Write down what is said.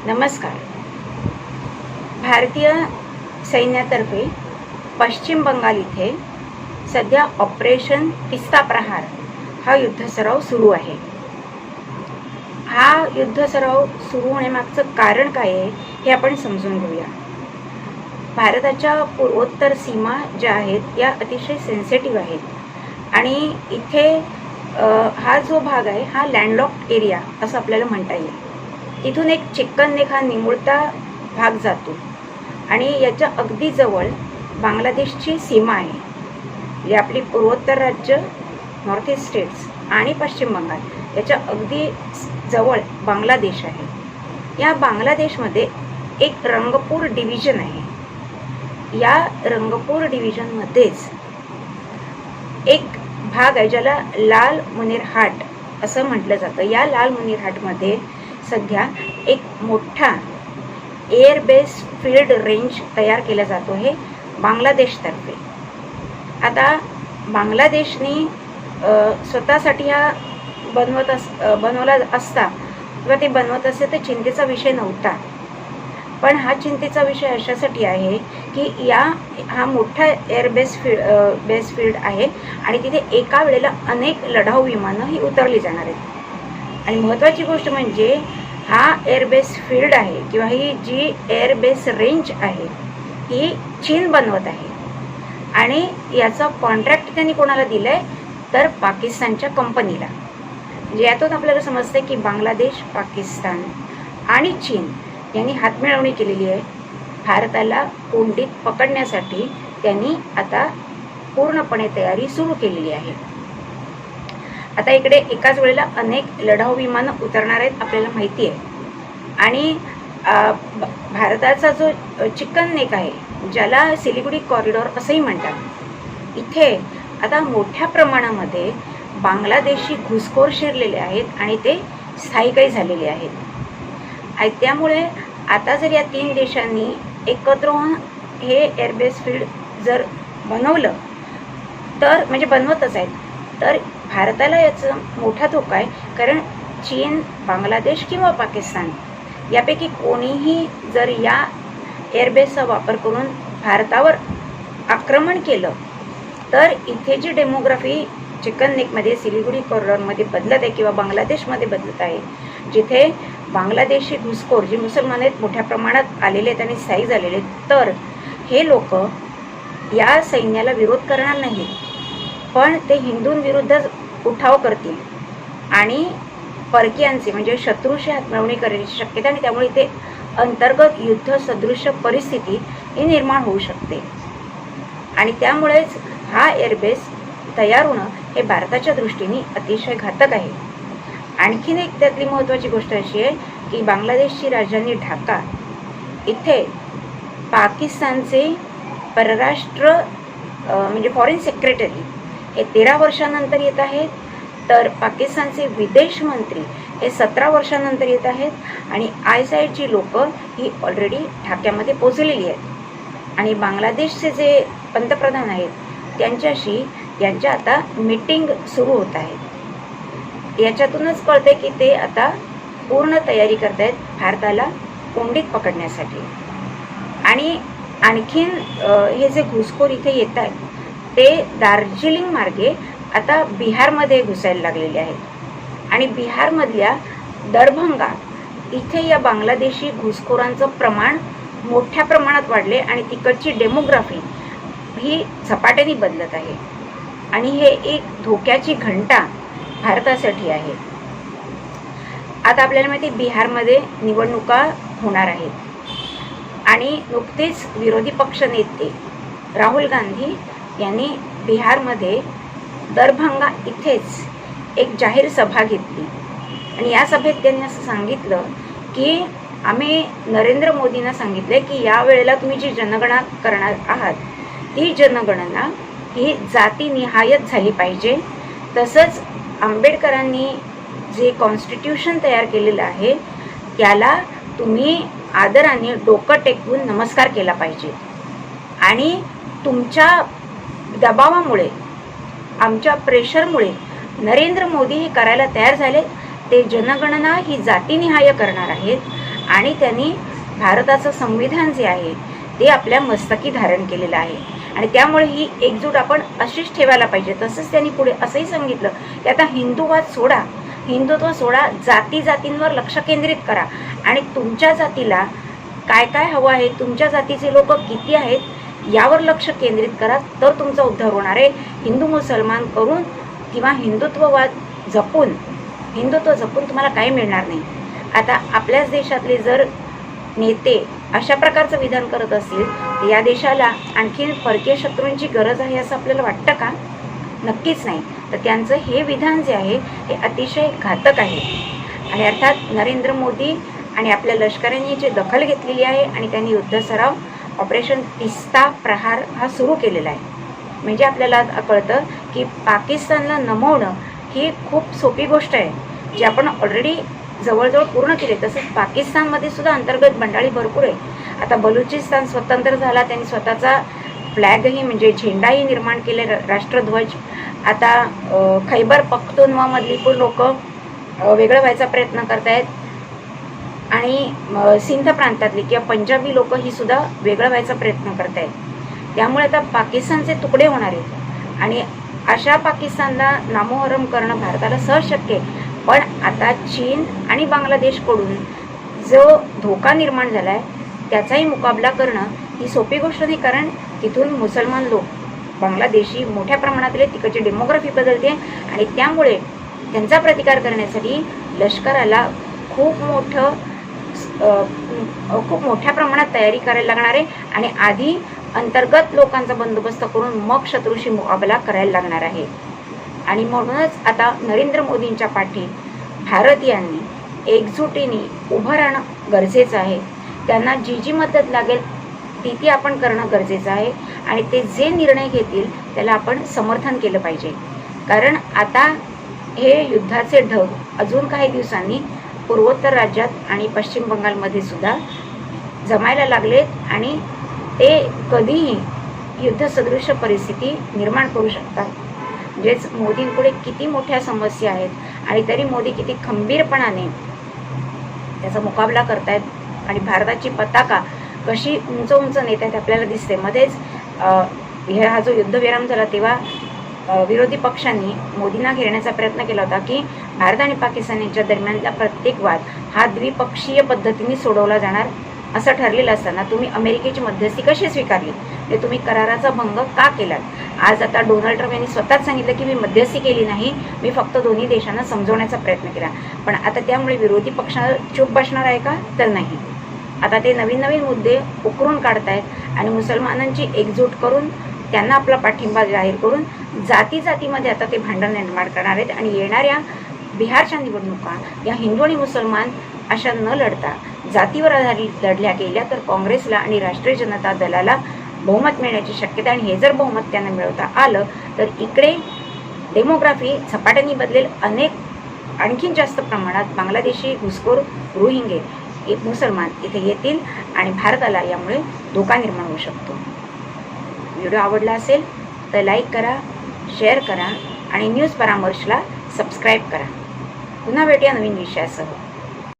नमस्कार. भारतीय सैन्यातर्फे पश्चिम बंगाल इथे सध्या ऑपरेशन पिस्ता प्रहार हा युद्धसराव सुरू आहे. हा युद्धसराव सुरू होण्यामागचं कारण काय आहे हे आपण समजून घेऊया. भारताच्या पूर्वोत्तर सीमा ज्या आहेत या अतिशय सेन्सिटिव्ह आहेत आणि इथे हा जो भाग आहे हा लँडलॉक्ड एरिया असं आपल्याला म्हणता येईल. इथून एक चिक्कन नेक हा निमुळता भाग जातो आणि याच्या अगदी जवळ बांगलादेशची सीमा आहे. म्हणजे आपली पूर्वोत्तर राज्य, नॉर्थ ईस्ट स्टेट्स आणि पश्चिम बंगाल याच्या अगदी जवळ बांगलादेश आहे. या बांगलादेशमध्ये एक रंगपूर डिव्हिजन आहे. या रंगपूर डिव्हिजनमध्येच एक भाग आहे ज्याला लाल मुनीर हाट असं म्हटलं जातं. या लाल मुनीर हाटमध्ये सध्या एक मोठा एअरबेस फील्ड रेंज तयार केला जातो हे बांगलादेशतर्फे. आता बांगलादेशने स्वतःसाठी हा बनवला असता किंवा ते बनवत असते तर चिंतेचा विषय नव्हता. पण हा चिंतेचा विषय अशासाठी आहे की हा मोठा एअरबेस फील्ड आहे आणि तिथे एका वेळेला अनेक लढाऊ विमानं ही उतरली जाणार आहेत. आणि महत्त्वाची गोष्ट म्हणजे हा एअरबेस फील्ड आहे किंवा ही जी एअरबेस रेंज आहे ही चीन बनवत आहे आणि याचा कॉन्ट्रॅक्ट त्यांनी कोणाला दिला आहे तर पाकिस्तानच्या कंपनीला. म्हणजे यातून आपल्याला समजते की बांगलादेश, पाकिस्तान आणि चीन यांनी हातमिळवणी केलेली आहे. भारताला कोंडीत पकडण्यासाठी त्यांनी आता पूर्णपणे तयारी सुरू केलेली आहे. आता इकडे एकाच वेळेला अनेक लढाऊ विमानं उतरणार आहेत आपल्याला माहिती आहे. आणि भारताचा जो चिक्कन नेक आहे ज्याला सिलिगुडी कॉरिडॉर असंही म्हणतात, इथे आता मोठ्या प्रमाणामध्ये बांगलादेशी घुसखोर शिरलेले आहेत आणि ते स्थायिकही झालेले आहेत. आणि त्यामुळे आता जर या 3 देशांनी एकत्र होऊन हे एअरबेस फील्ड जर बनवलं तर म्हणजे बनवतच आहेत तर भारताला याचा मोठा धोका आहे. कारण चीन, बांगलादेश किंवा पाकिस्तान यापैकी कोणीही जर या एअरबेसचा वापर करून भारतावर आक्रमण केलं तर इथे जी डेमोग्राफी चिक्कन नेकमध्ये, सिलिगुडी कॉरिडॉरमध्ये बदलत आहे किंवा बांगलादेशमध्ये बदलत आहे, जिथे बांगलादेशी घुसखोर जे मुसलमान आहेत मोठ्या प्रमाणात आलेले आहेत आणि स्थायिक झालेले आहेत, तर हे लोक या सैन्याला विरोध करणार नाहीत, पण ते हिंदूंविरुद्ध उठाव करतील आणि परकीयांचे म्हणजे शत्रूशी हातमिळवणी करण्याची शक्यता आणि त्यामुळे ते अंतर्गत युद्ध सदृश परिस्थिती ही निर्माण होऊ शकते. आणि त्यामुळेच हा एअरबेस तयार होणं हे भारताच्या दृष्टीने अतिशय घातक आहे. आणखीन एक त्यातली महत्त्वाची गोष्ट अशी आहे की बांगलादेशची राजधानी ढाका इथे पाकिस्तानचे परराष्ट्र म्हणजे फॉरेन सेक्रेटरी हे 13 वर्षानंतर येत आहेत, तर पाकिस्तानचे विदेश मंत्री हे 17 वर्षानंतर येत आहेत आणि आयसाईडची लोकं ही ऑलरेडी ढाक्यामध्ये पोचलेली आहेत. आणि बांगलादेशचे जे पंतप्रधान आहेत त्यांच्याशी यांच्या आता मीटिंग सुरू होत आहेत. याच्यातूनच कळते की ते आता पूर्ण तयारी करत आहेत भारताला कोंडीत पकडण्यासाठी. आणि आणखीन हे जे घुसखोर इथे येत आहेत ते दार्जिलिंग मार्गे आता बिहारमध्ये घुसायला लागलेले आहेत. आणि बिहारमधल्या दरभंगा इथे या बांगलादेशी घुसखोरांचं प्रमाण मोठ्या प्रमाणात वाढले आणि तिकडची डेमोग्राफी ही झपाट्याने बदलत आहे. आणि हे एक धोक्याची घंटा भारतासाठी आहे. आता आपल्याला माहिती आहे बिहारमध्ये निवडणुका होणार आहेत आणि नुकतेच विरोधी पक्षनेते राहुल गांधी यांनी बिहारमध्ये दरभंगा इथेच एक जाहीर सभा घेतली आणि या सभेत त्यांनी असं सांगितलं की आम्ही नरेंद्र मोदींना सांगितले की या वेळेला तुम्ही जी जनगणना करणार आहात ती जनगणना ही जातीनिहायच झाली पाहिजे. तसंच आंबेडकरांनी जे कॉन्स्टिट्यूशन तयार केलेलं आहे त्याला तुम्ही आदराने डोकं टेकवून नमस्कार केला पाहिजे. आणि तुमच्या दबावामुळे, आमच्या प्रेशरमुळे नरेंद्र मोदी हे करायला तयार झाले. ते जनगणना ही जातीनिहाय करणार आहेत आणि त्यांनी भारताचं संविधान जे आहे ते आपल्या मस्तकी धारण केलेलं आहे आणि त्यामुळे ही एकजूट आपण अशीच ठेवायला पाहिजे. तसंच त्यांनी पुढे असंही सांगितलं की आता हिंदुवाद सोडा, हिंदुत्व सोडा, जाती जातींवर लक्ष केंद्रित करा आणि तुमच्या जातीला काय काय हवं आहे, तुमच्या जातीचे लोक किती आहेत यावर लक्ष केंद्रित करा, तर तुमचा उद्धार होणार आहे. हिंदू मुसलमान करून किंवा हिंदुत्व जपून तुम्हाला काही मिळणार नाही. आता आपल्याच देशातले जर नेते अशा प्रकारचं विधान करत असतील तर या देशाला आणखी परकीय शत्रूंची गरज आहे असं आपल्याला वाटतं का? नक्कीच नाही. तर त्यांचं हे विधान जे आहे हे अतिशय घातक आहे आणि अर्थात नरेंद्र मोदी आणि आपल्या लष्करांनी जे दखल घेतलेली आहे आणि त्यांनी युद्ध सराव ऑपरेशन तिस्ता प्रहार हा सुरू केलेला आहे. म्हणजे आपल्याला कळतं की पाकिस्तानला नमवणं ही खूप सोपी गोष्ट आहे, जी आपण ऑलरेडी जवळजवळ पूर्ण केले. तसंच पाकिस्तानमध्ये सुद्धा अंतर्गत बंडाळी भरपूर आहे. आता बलुचिस्तान स्वतंत्र झाला, त्यांनी स्वतःचा फ्लॅगही म्हणजे झेंडाही निर्माण केले, राष्ट्रध्वज. आता खैबर पख्तूनवामधली पण लोक वेगळं व्हायचा प्रयत्न करत आहेत आणि सिंध प्रांतातली किंवा पंजाबी लोक ही सुद्धा वेगळं व्हायचा प्रयत्न करत आहेत. त्यामुळे आता पाकिस्तानचे तुकडे होणार आहेत आणि अशा पाकिस्तानला नामोहरम करणं भारताला सहज शक्य आहे. पण आता चीन आणि बांगलादेशकडून जो धोका निर्माण झाला आहे त्याचाही मुकाबला करणं ही सोपी गोष्ट नाही, कारण तिथून मुसलमान लोक बांगलादेशी मोठ्या प्रमाणातले तिकडची डेमोग्राफी बदलते आणि त्यामुळे त्यांचा प्रतिकार करण्यासाठी लष्कराला खूप मोठ्या प्रमाणात तयारी करायला लागणार आहे आणि आधी अंतर्गत लोकांचा बंदोबस्त करून मग शत्रूशी मुकाबला करायला लागणार आहे. आणि म्हणूनच आता नरेंद्र मोदींच्या पाठी भारतीयांनी एकजुटीने उभं राहणं गरजेचं आहे. त्यांना जी जी मदत लागेल ती आपण करणं गरजेचं आहे आणि ते जे निर्णय घेतील त्याला आपण समर्थन केलं पाहिजे. कारण आता हे युद्धाचे ढग अजून काही दिवसांनी पूर्वोत्तर राज्यात आणि पश्चिम बंगालमध्ये सुद्धा जमायला लागलेत आणि ते कधीही युद्धसदृश परिस्थिती निर्माण करू शकतात. म्हणजेच मोदींपुढे किती मोठ्या समस्या आहेत आणि तरी मोदी किती खंबीरपणाने त्याचा मुकाबला करतायत आणि भारताची पताका कशी उंच उंच नेत आहेत आपल्याला दिसते. मध्येच हा जो युद्धविराम झाला तेव्हा विरोधी पक्षांनी मोदींना घेरण्याचा प्रयत्न केला होता की भारत आणि पाकिस्तान यांच्या दरम्यानला प्रत्येक वाद हा द्विपक्षीय पद्धतीने सोडवला जाणार असं ठरलेलं असताना तुम्ही अमेरिकेची मध्यस्थी कशी स्वीकारली, म्हणजे तुम्ही कराराचा भंग का केलात. आज आता डोनाल्ड ट्रम्प यांनी स्वतःच सांगितलं की मी मध्यस्थी केली नाही, मी फक्त दोन्ही देशांना समजवण्याचा प्रयत्न केला. पण आता त्यामुळे विरोधी पक्षाला चूप बसणार आहे का? तर नाही. आता ते नवीन नवीन मुद्दे उकरून काढतायत आणि मुसलमानांची एकजूट करून त्यांना आपला पाठिंबा जाहीर करून जातीमध्ये आता ते भांडण निर्माण करणार आहेत आणि येणाऱ्या बिहारच्या निवडणुका या हिंदू आणि मुसलमान अशा न लढता जातीवर आधारित लढल्या गेल्या तर काँग्रेसला आणि राष्ट्रीय जनता दलाला बहुमत मिळण्याची शक्यता. आणि हे जर बहुमत त्यांना मिळवता आलं तर इकडे डेमोग्राफी झपाट्याने बदलेल. आणखीन जास्त प्रमाणात बांगलादेशी घुसखोर रोहिंगे मुसलमान इथे येतील आणि भारताला यामुळे धोका निर्माण होऊ शकतो. व्हिडिओ आवडला असेल तर लाईक करा, शेअर करा आणि न्यूज परामर्शला सबस्क्राईब करा. पुन्हा भेटूया नवीन विषयासह.